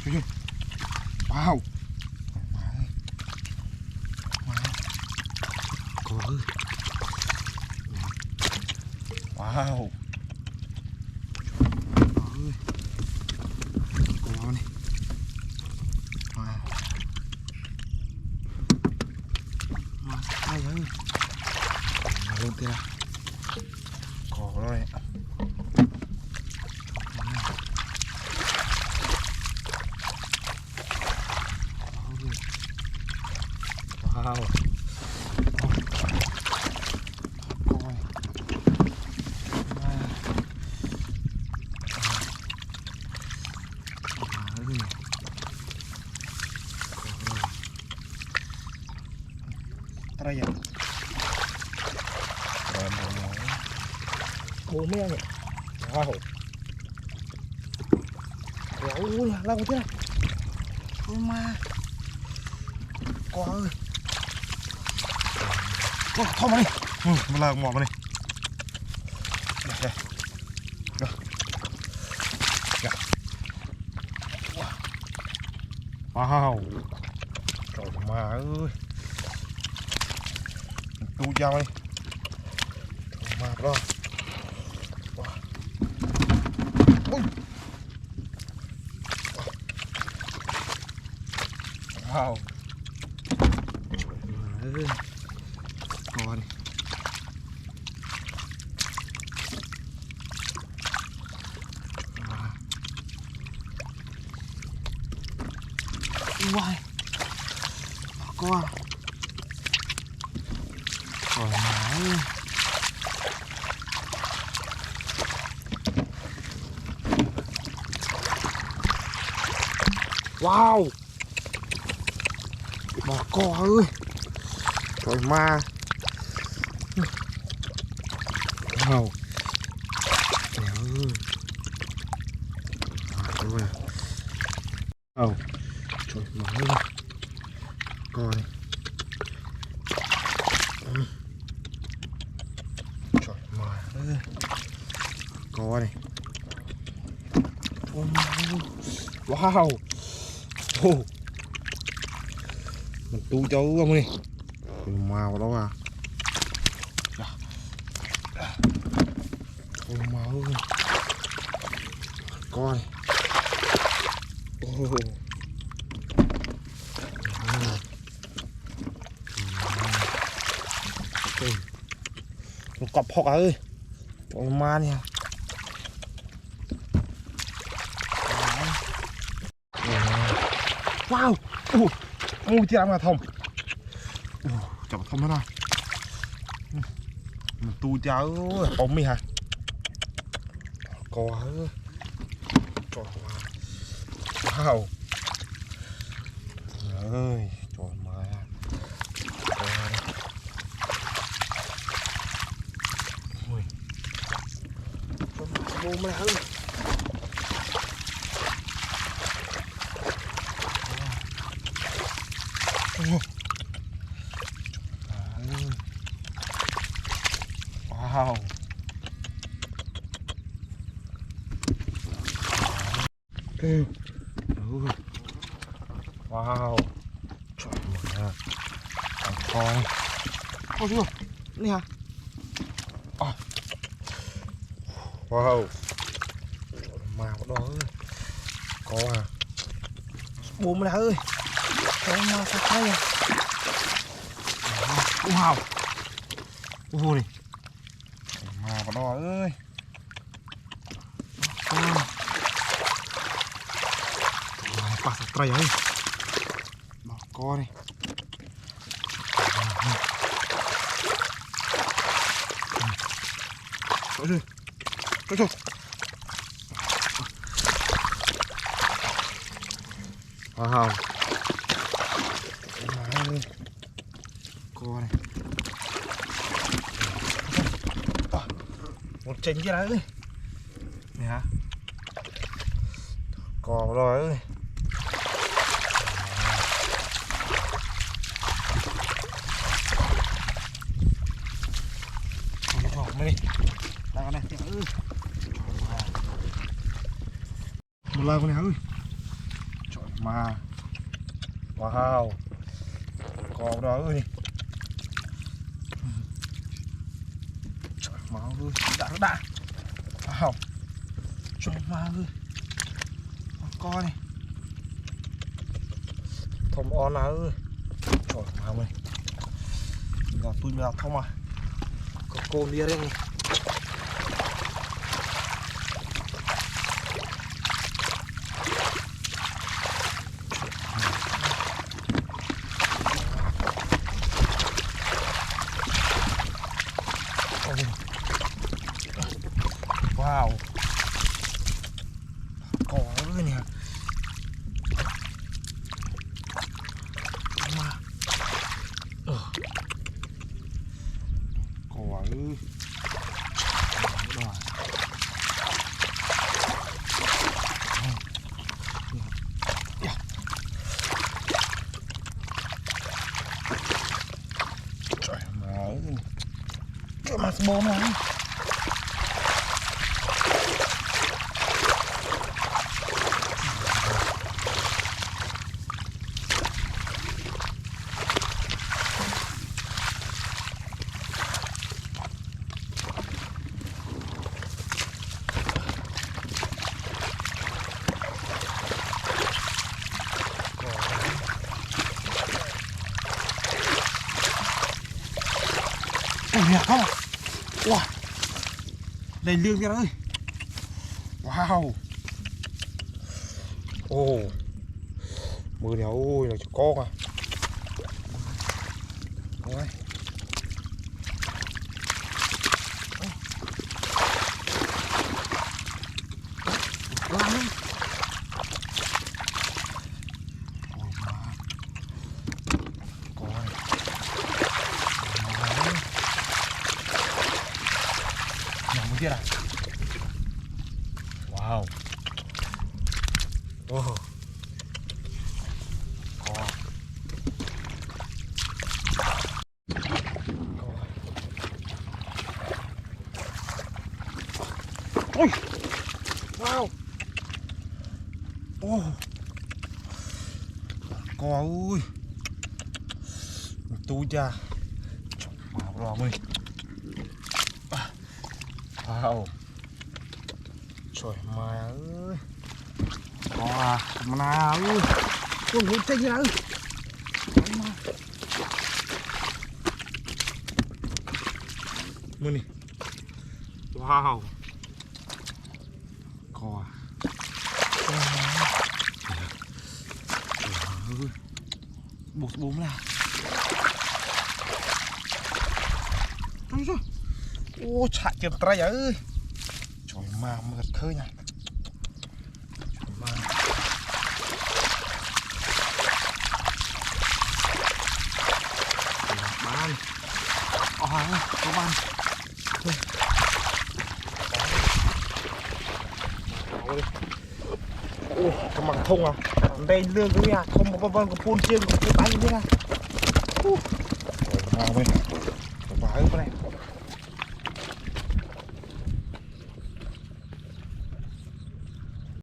Wow. Cô ơi. Wow. Ôi. Cô này. Wow. Ai ơi. Luôn kia. Cô rồi. Wow. Đây vậy. Bố mẹ nhỉ. Wow. Ôi, lao thế này. Ôi ma. Quá ơi. Thôi mà đi. Mình là mỏ mà đi. Đây. Đây. Đây. Wow. Trời ma ơi. Tu dao đi. Trời ma đó. Wow. Con. Wow. Con. Trời ơi. Wow. Bà co ơi. Trời ma. Wow. Trời ơi. Wow. Trời ma ơi. Co này. Trời ma ơi. Co này. Wow. Oh. Mình tu cho ông đi. Màu đó à. Ôi máu. Coi. Một cọp học ơi. Ôi ma nha. Wow. Ôi chị làm là thông. Chọc thông thế nào. Mình tu cháu ôm mi hả. Có trời wow. Trời ơi trời mà ôi vô mà ơi. Wow. Wow. Trời mà. Con. Ôi chưa? Này hả? Wow. Mà đó ơi. Có à. Bố mà ơi. Trời mà sao thế à? Wow. Ôi này. Mà đó ơi. Bà sạc tray ấy. Bà co này. Trời ơi. Trời ơi. Wow. Co này. Một chỉnh kia đấy. Này hả? Co rồi ơi. Đây đi. Đây con này. Ơi. Một lần con này ơi. Trời mà. Wow. Có đó ơi. Trời má ơi, đã. Wow. Trời má ơi. Con này. Thom on ơi. Trời má ơi. Giờ tôi mèo không à. Có cô đi đây. Wow. Có ơi nè. Mà. Có ơi. Rồi. Trời ơi. Cái mặt bố này. Nè không à. Wow. Đầy lương kia ơi. Wow. Ồ. Mưa này ôi là cho con à. Ôi. Wow. Kia này. Wow. Oh. Ôi. Wow. Oh. Có ơi. Tôi cha. Wow, rồi mình. Wow. Trời má ơi. Có à, mà ơi. Ôi, ôi, chết gì nào. Mưa này. Wow. Có à. Trời ơi. Bố là. Ô, chạy chìm trai ơi. Trời mà mượt khơi nha. Mà. Ban. Có ban. Ôi, cái măng thông à. Đây lương cái nhà không có con phun chiên cái bánh thế này. Trời mà ơi. Vãi cái này.